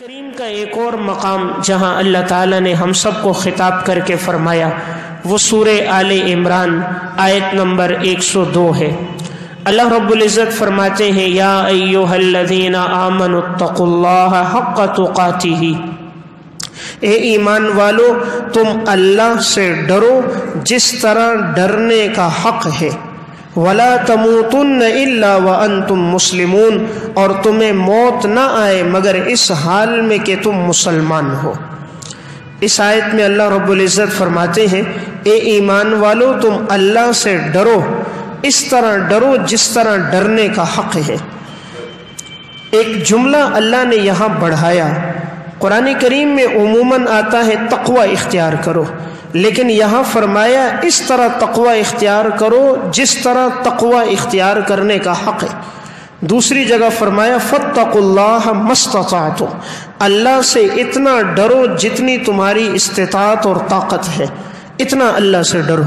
کریم کا ایک اور مقام جہاں اللہ تعالیٰ نے ہم سب کو خطاب کر کے فرمایا وہ سورہ آل عمران آیت نمبر 102 ہے۔ اللہ رب العزت فرماتے ہیں یا ایھا الذین آمنوا اتقوا اللہ حق تقاتہ، اے ایمان والو تم اللہ سے ڈرو جس طرح ڈرنے کا حق ہے، وَلَا تَمُوتُنَّ إِلَّا وَأَنْتُمْ مُسْلِمُونَ، اور تمہیں موت نہ آئے مگر اس حال میں کہ تم مسلمان ہو۔ اس آیت میں اللہ رب العزت فرماتے ہیں اے ایمان والو تم اللہ سے ڈرو، اس طرح ڈرو جس طرح ڈرنے کا حق ہے۔ ایک جملہ اللہ نے یہاں بڑھایا۔ قرآن کریم میں عموماً آتا ہے تقوی اختیار کرو، لیکن یہاں فرمایا اس طرح تقوی اختیار کرو جس طرح تقوی اختیار کرنے کا حق ہے۔ دوسری جگہ فرمایا فاتقوا اللہ ما استطعتم، اللہ سے اتنا ڈرو جتنی تمہاری استطاعت اور طاقت ہے، اتنا اللہ سے ڈرو۔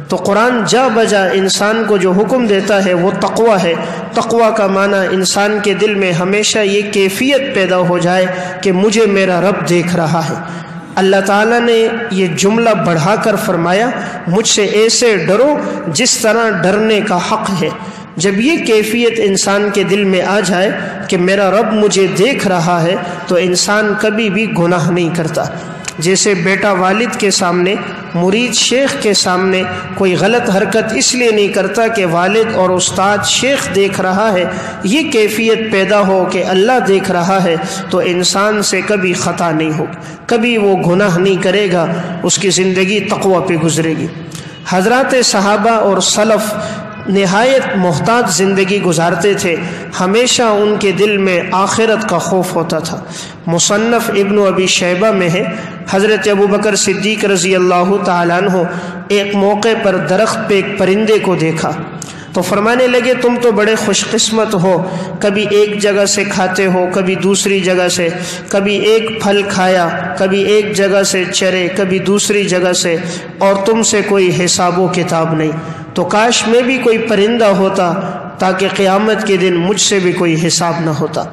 تو قرآن جا بجا انسان کو جو حکم دیتا ہے وہ تقوی ہے۔ تقوی کا معنی انسان کے دل میں ہمیشہ یہ کیفیت پیدا ہو جائے کہ مجھے میرا رب دیکھ رہا ہے۔ اللہ تعالیٰ نے یہ جملہ بڑھا کر فرمایا مجھ سے ایسے ڈرو جس طرح ڈرنے کا حق ہے۔ جب یہ کیفیت انسان کے دل میں آ جائے کہ میرا رب مجھے دیکھ رہا ہے تو انسان کبھی بھی گناہ نہیں کرتا۔ جیسے بیٹا والد کے سامنے، مرید شیخ کے سامنے کوئی غلط حرکت اس لیے نہیں کرتا کہ والد اور استاد شیخ دیکھ رہا ہے، یہ کیفیت پیدا ہو کہ اللہ دیکھ رہا ہے تو انسان سے کبھی خطا نہیں ہوگی، کبھی وہ گناہ نہیں کرے گا، اس کی زندگی تقوی پہ گزرے گی۔ حضرات صحابہ اور سلف نہایت محتاط زندگی گزارتے تھے، ہمیشہ ان کے دل میں آخرت کا خوف ہوتا تھا۔ مصنف ابن ابی شیبہ میں ہے حضرت ابوبکر صدیق رضی اللہ تعالیٰ عنہ ایک موقع پر درخت پہ ایک پرندے کو دیکھا تو فرمانے لگے تم تو بڑے خوش قسمت ہو، کبھی ایک جگہ سے کھاتے ہو، کبھی دوسری جگہ سے، کبھی ایک پھل کھایا، کبھی ایک جگہ سے چرے، کبھی دوسری جگہ سے، اور تم سے کوئی حساب و کتاب نہیں۔ تو کاش میں بھی کوئی پرندہ ہوتا تاکہ قیامت کے دن مجھ سے بھی کوئی حساب نہ ہوتا۔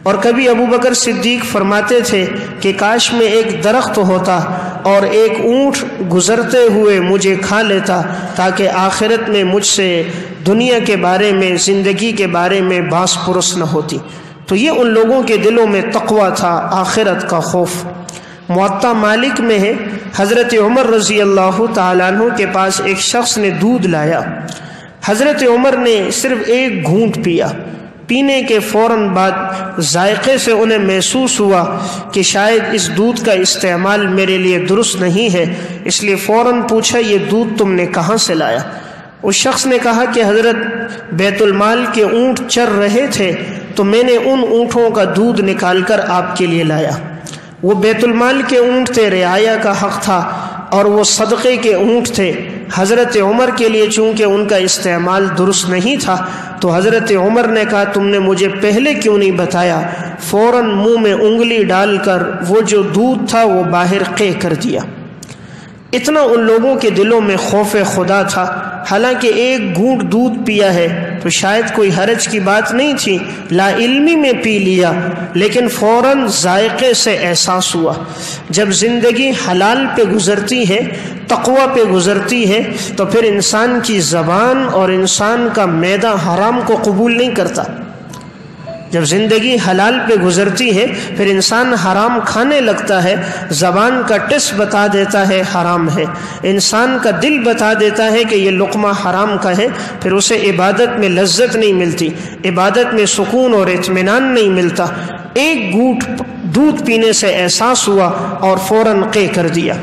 اور کبھی ابوبکر صدیق فرماتے تھے کہ کاش میں ایک درخت ہوتا اور ایک اونٹ گزرتے ہوئے مجھے کھا لیتا تاکہ آخرت میں مجھ سے دنیا کے بارے میں، زندگی کے بارے میں باس پرس نہ ہوتی۔ تو یہ ان لوگوں کے دلوں میں تقوی تھا، آخرت کا خوف۔ موطا مالک میں ہے حضرت عمر رضی اللہ تعالیٰ عنہ کے پاس ایک شخص نے دودھ لایا، حضرت عمر نے صرف ایک گھونٹ پیا، پینے کے فوراً بعد ذائقے سے انہیں محسوس ہوا کہ شاید اس دودھ کا استعمال میرے لیے درست نہیں ہے، اس لیے فوراً پوچھا یہ دودھ تم نے کہاں سے لایا؟ اس شخص نے کہا کہ حضرت بیت المال کے اونٹ چر رہے تھے تو میں نے ان اونٹوں کا دودھ نکال کر آپ کے لیے لایا۔ وہ بیت المال کے اونٹ تھے، رعایا کا حق تھا، اور وہ صدقے کے اونٹ تھے۔ حضرت عمر کے لیے چونکہ ان کا استعمال درست نہیں تھا تو حضرت عمر نے کہا تم نے مجھے پہلے کیوں نہیں بتایا؟ فوراً منہ میں انگلی ڈال کر وہ جو دودھ تھا وہ باہر قے کر دیا۔ اتنا ان لوگوں کے دلوں میں خوف خدا تھا، حالانکہ ایک گھونٹ دودھ پیا ہے تو شاید کوئی حرج کی بات نہیں تھی، لا علمی میں پی لیا، لیکن فوراً ذائقے سے احساس ہوا۔ جب زندگی حلال پہ گزرتی ہے، تقوی پہ گزرتی ہے، تو پھر انسان کی زبان اور انسان کا معدہ حرام کو قبول نہیں کرتا۔ جب زندگی حلال پہ گزرتی ہے پھر انسان حرام کھانے لگتا ہے، زبان کا ٹس بتا دیتا ہے حرام ہے، انسان کا دل بتا دیتا ہے کہ یہ لقمہ حرام کا ہے، پھر اسے عبادت میں لذت نہیں ملتی، عبادت میں سکون اور اطمینان نہیں ملتا۔ ایک گھونٹ دودھ پینے سے احساس ہوا اور فوراً قے کر دیا۔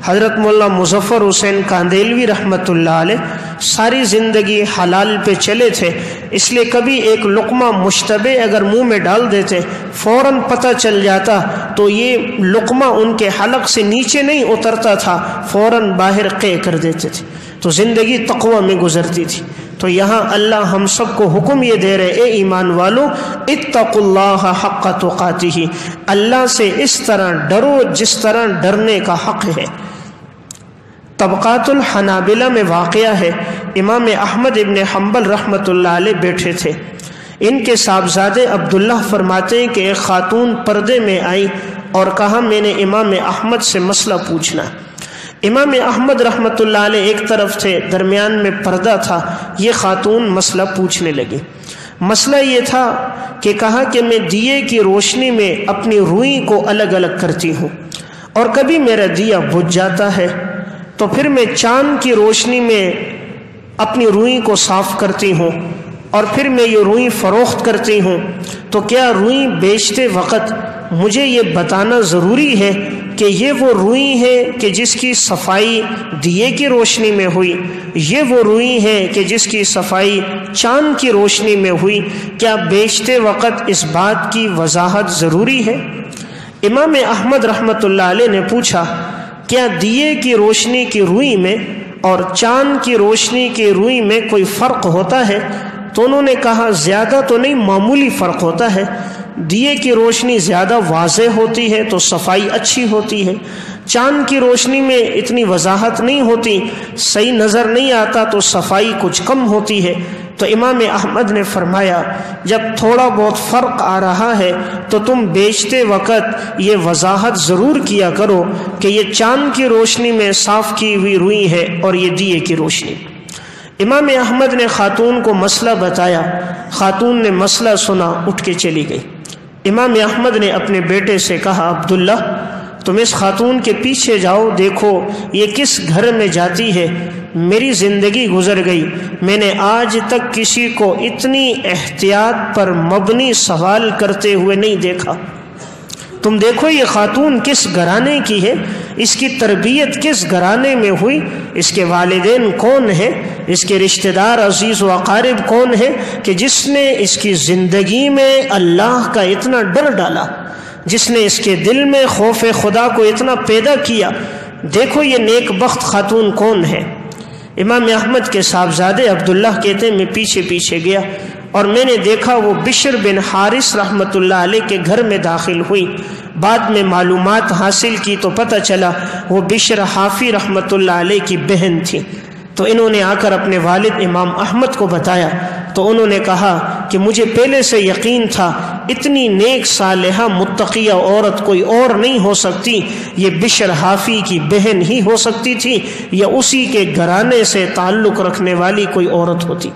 حضرت مولانا مظفر حسین کاندیلوی رحمۃ اللہ علیہ ساری زندگی حلال پہ چلے تھے، اس لیے کبھی ایک لقمہ مشتبہ اگر منہ میں ڈال دیتے فوراً پتہ چل جاتا تو یہ لقمہ ان کے حلق سے نیچے نہیں اترتا تھا، فوراً باہر قے کر دیتے تھے۔ تو زندگی تقوی میں گزرتی تھی۔ تو یہاں اللہ ہم سب کو حکم یہ دے رہے اے ایمان والو اتقوا اللہ حق تقاتہ، اللہ سے اس طرح ڈرو جس طرح ڈرنے کا حق ہے۔ طبقات الحنابلہ میں واقعہ ہے، امام احمد ابن حنبل رحمۃ اللہ علیہ بیٹھے تھے، ان کے صاحبزادے عبداللہ فرماتے ہیں کہ ایک خاتون پردے میں آئی اور کہا میں نے امام احمد سے مسئلہ پوچھنا ہے۔ امام احمد رحمۃ اللہ علیہ ایک طرف تھے، درمیان میں پردہ تھا، یہ خاتون مسئلہ پوچھنے لگی۔ مسئلہ یہ تھا کہ کہا کہ میں دیے کی روشنی میں اپنی روئی کو الگ الگ کرتی ہوں اور کبھی میرا دیا بجھ جاتا ہے تو پھر میں چاند کی روشنی میں اپنی روئی کو صاف کرتی ہوں اور پھر میں یہ روئی فروخت کرتی ہوں، تو کیا روئی بیچتے وقت مجھے یہ بتانا ضروری ہے کہ یہ وہ روئی ہے کہ جس کی صفائی دیے کی روشنی میں ہوئی، یہ وہ روئی ہے کہ جس کی صفائی چاند کی روشنی میں ہوئی؟ کیا بیچتے وقت اس بات کی وضاحت ضروری ہے؟ امام احمد رحمۃ اللہ علیہ نے پوچھا کیا دیے کی روشنی کی روئی میں اور چاند کی روشنی کی روئی میں کوئی فرق ہوتا ہے؟ تو انہوں نے کہا زیادہ تو نہیں، معمولی فرق ہوتا ہے۔ دیے کی روشنی زیادہ واضح ہوتی ہے تو صفائی اچھی ہوتی ہے، چاند کی روشنی میں اتنی وضاحت نہیں ہوتی، صحیح نظر نہیں آتا تو صفائی کچھ کم ہوتی ہے۔ تو امام احمد نے فرمایا جب تھوڑا بہت فرق آ رہا ہے تو تم بیچتے وقت یہ وضاحت ضرور کیا کرو کہ یہ چاند کی روشنی میں صاف کی ہوئی روئی ہے اور یہ دیے کی روشنی۔ امام احمد نے خاتون کو مسئلہ بتایا، خاتون نے مسئلہ سنا، اٹھ کے چلی گئی۔ امام احمد نے اپنے بیٹے سے کہا عبداللہ تم اس خاتون کے پیچھے جاؤ، دیکھو یہ کس گھر میں جاتی ہے۔ میری زندگی گزر گئی، میں نے آج تک کسی کو اتنی احتیاط پر مبنی سوال کرتے ہوئے نہیں دیکھا۔ تم دیکھو یہ خاتون کس گھرانے کی ہے، اس کی تربیت کس گھرانے میں ہوئی، اس کے والدین کون ہیں، اس کے رشتہ دار عزیز و اقارب کون ہیں کہ جس نے اس کی زندگی میں اللہ کا اتنا ڈر ڈالا، جس نے اس کے دل میں خوف خدا کو اتنا پیدا کیا۔ دیکھو یہ نیک بخت خاتون کون ہے۔ امام احمد کے صاحبزادے عبداللہ کہتے ہیں میں پیچھے پیچھے گیا اور میں نے دیکھا وہ بشر بن حارث رحمۃ اللہ علیہ کے گھر میں داخل ہوئی۔ بعد میں معلومات حاصل کی تو پتہ چلا وہ بشر حافی رحمۃ اللہ علیہ کی بہن تھی۔ تو انہوں نے آ کر اپنے والد امام احمد کو بتایا تو انہوں نے کہا کہ مجھے پہلے سے یقین تھا اتنی نیک صالحہ متقیہ عورت کوئی اور نہیں ہو سکتی، یہ بشر حافی کی بہن ہی ہو سکتی تھی یا اسی کے گھرانے سے تعلق رکھنے والی کوئی عورت ہوتی۔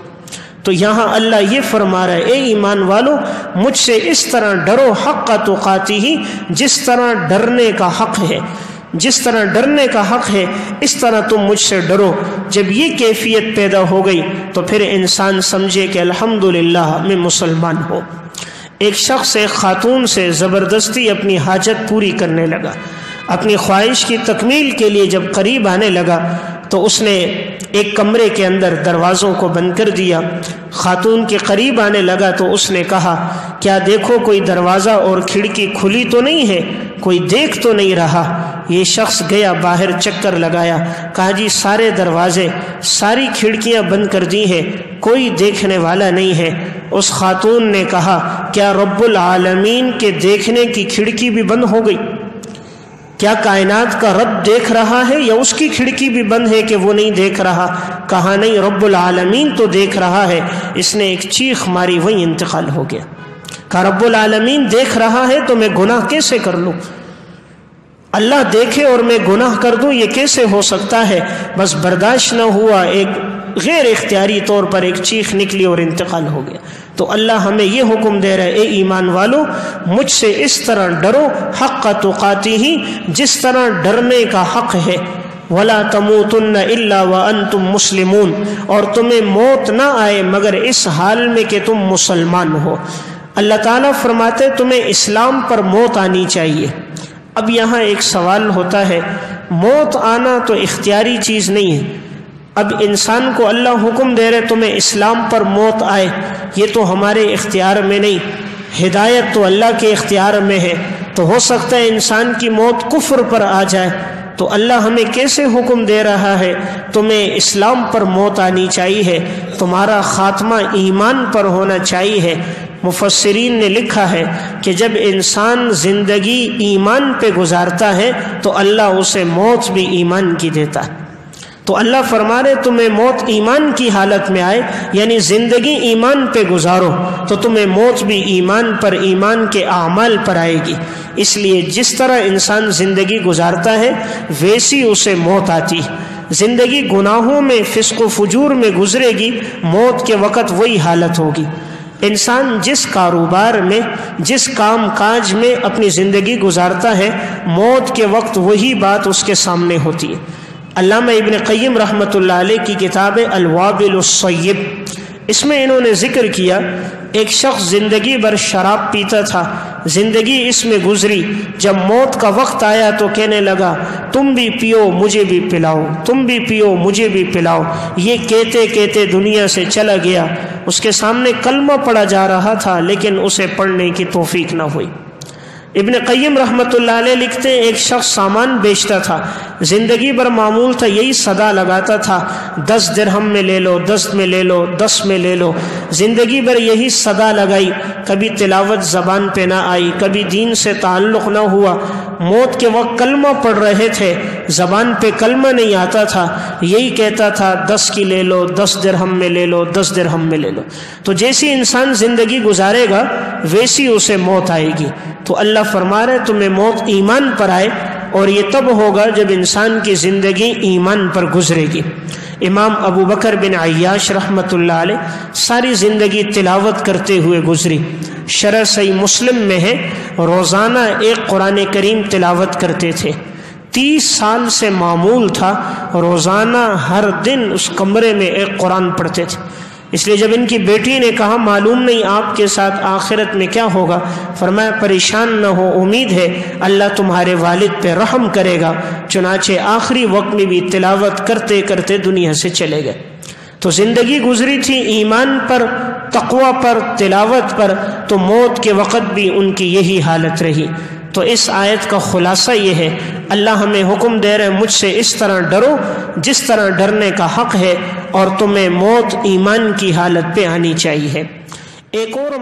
تو یہاں اللہ یہ فرما رہا ہے اے ایمان والو مجھ سے اس طرح ڈرو حق تقاتہ، جس طرح ڈرنے کا حق ہے، جس طرح ڈرنے کا حق ہے اس طرح تم مجھ سے ڈرو۔ جب یہ کیفیت پیدا ہو گئی تو پھر انسان سمجھے کہ الحمدللہ میں مسلمان ہوں۔ ایک شخص ایک خاتون سے زبردستی اپنی حاجت پوری کرنے لگا، اپنی خواہش کی تکمیل کے لیے جب قریب آنے لگا تو اس نے ایک کمرے کے اندر دروازوں کو بند کر دیا۔ خاتون کے قریب آنے لگا تو اس نے کہا کیا دیکھو کوئی دروازہ اور کھڑکی کھلی تو نہیں ہے، کوئی دیکھ تو نہیں رہا؟ یہ شخص گیا باہر چکر لگایا، کہا جی سارے دروازے ساری کھڑکیاں بند کر دی ہیں، کوئی دیکھنے والا نہیں ہے۔ اس خاتون نے کہا کیا رب العالمین کے دیکھنے کی کھڑکی بھی بند ہو گئی؟ کیا کائنات کا رب دیکھ رہا ہے یا اس کی کھڑکی بھی بند ہے کہ وہ نہیں دیکھ رہا؟ کہا نہیں، رب العالمین تو دیکھ رہا ہے۔ اس نے ایک چیخ ماری، وہیں انتقال ہو گیا۔ کہا رب العالمین دیکھ رہا ہے تو میں گناہ کیسے کر لوں؟ اللہ دیکھے اور میں گناہ کر دوں، یہ کیسے ہو سکتا ہے؟ بس برداشت نہ ہوا، ایک غیر اختیاری طور پر ایک چیخ نکلی اور انتقال ہو گیا۔ تو اللہ ہمیں یہ حکم دے رہا ہے اے ایمان والو مجھ سے اس طرح ڈرو حق تقاتہ، جس طرح ڈرنے کا حق ہے۔ وَلَا تَمُوتُنَّ إِلَّا وَأَنْتُمْ مُسْلِمُونَ، اور تمہیں موت نہ آئے مگر اس حال میں کہ تم مسلمان ہو۔ اللہ تعالیٰ فرماتے تمہیں اسلام پر موت آنی چاہیے۔ اب یہاں ایک سوال ہوتا ہے، موت آنا تو اختیاری چیز نہیں ہے۔ اب انسان کو اللہ حکم دے رہے تمہیں اسلام پر موت آئے، یہ تو ہمارے اختیار میں نہیں، ہدایت تو اللہ کے اختیار میں ہے۔ تو ہو سکتا ہے انسان کی موت کفر پر آ جائے، تو اللہ ہمیں کیسے حکم دے رہا ہے تمہیں اسلام پر موت آنی چاہیے، تمہارا خاتمہ ایمان پر ہونا چاہیے۔ مفسرین نے لکھا ہے کہ جب انسان زندگی ایمان پہ گزارتا ہے تو اللہ اسے موت بھی ایمان کی دیتا ہے۔ تو اللہ فرما رہے تمہیں موت ایمان کی حالت میں آئے، یعنی زندگی ایمان پہ گزارو تو تمہیں موت بھی ایمان پر، ایمان کے اعمال پر آئے گی۔ اس لیے جس طرح انسان زندگی گزارتا ہے ویسی اسے موت آتی ہے۔ زندگی گناہوں میں، فسق و فجور میں گزرے گی، موت کے وقت وہی حالت ہوگی۔ انسان جس کاروبار میں، جس کام کاج میں اپنی زندگی گزارتا ہے، موت کے وقت وہی بات اس کے سامنے ہوتی ہے۔ علامہ ابن قیم رحمۃ اللہ علیہ کی کتاب الوابل الصیب، اس میں انہوں نے ذکر کیا ایک شخص زندگی بھر شراب پیتا تھا، زندگی اس میں گزری، جب موت کا وقت آیا تو کہنے لگا تم بھی پیو مجھے بھی پلاؤ، تم بھی پیو مجھے بھی پلاؤ۔ یہ کہتے کہتے دنیا سے چلا گیا۔ اس کے سامنے کلمہ پڑھا جا رہا تھا لیکن اسے پڑھنے کی توفیق نہ ہوئی۔ ابن قیم رحمۃ اللہ علیہ لکھتے ہیں ایک شخص سامان بیچتا تھا، زندگی بھر معمول تھا یہی صدا لگاتا تھا 10 درہم میں لے لو، 10 میں لے لو، 10 میں لے لو، زندگی بھر یہی صدا لگائی، کبھی تلاوت زبان پہ نہ آئی، کبھی دین سے تعلق نہ ہوا۔ موت کے وقت کلمہ پڑھ رہے تھے، زبان پہ کلمہ نہیں آتا تھا، یہی کہتا تھا 10 کی لے لو، 10 درہم میں لے لو، 10 درہم میں لے لو۔ تو جیسی انسان زندگی گزارے گا ویسی اسے موت آئے گی۔ تو اللہ فرما رہے تمہیں موت ایمان پر آئے، اور یہ تب ہوگا جب انسان کی زندگی ایمان پر گزرے گی۔ امام ابو بکر بن عیاش رحمۃ اللہ علیہ ساری زندگی تلاوت کرتے ہوئے گزری۔ شرح صحیح مسلم میں ہے روزانہ ایک قرآن کریم تلاوت کرتے تھے۔ 30 سال سے معمول تھا روزانہ ہر دن اس کمرے میں ایک قرآن پڑھتے تھے۔ اس لیے جب ان کی بیٹی نے کہا معلوم نہیں آپ کے ساتھ آخرت میں کیا ہوگا، فرمایا پریشان نہ ہو، امید ہے اللہ تمہارے والد پہ رحم کرے گا۔ چنانچہ آخری وقت میں بھی تلاوت کرتے کرتے دنیا سے چلے گئے۔ تو زندگی گزری تھی ایمان پر، تقوی پر، تلاوت پر، تو موت کے وقت بھی ان کی یہی حالت رہی۔ تو اس آیت کا خلاصہ یہ ہے اللہ ہمیں حکم دے رہے مجھ سے اس طرح ڈرو جس طرح ڈرنے کا حق ہے، اور تمہیں موت ایمان کی حالت پہ آنی چاہیے۔ ایک اور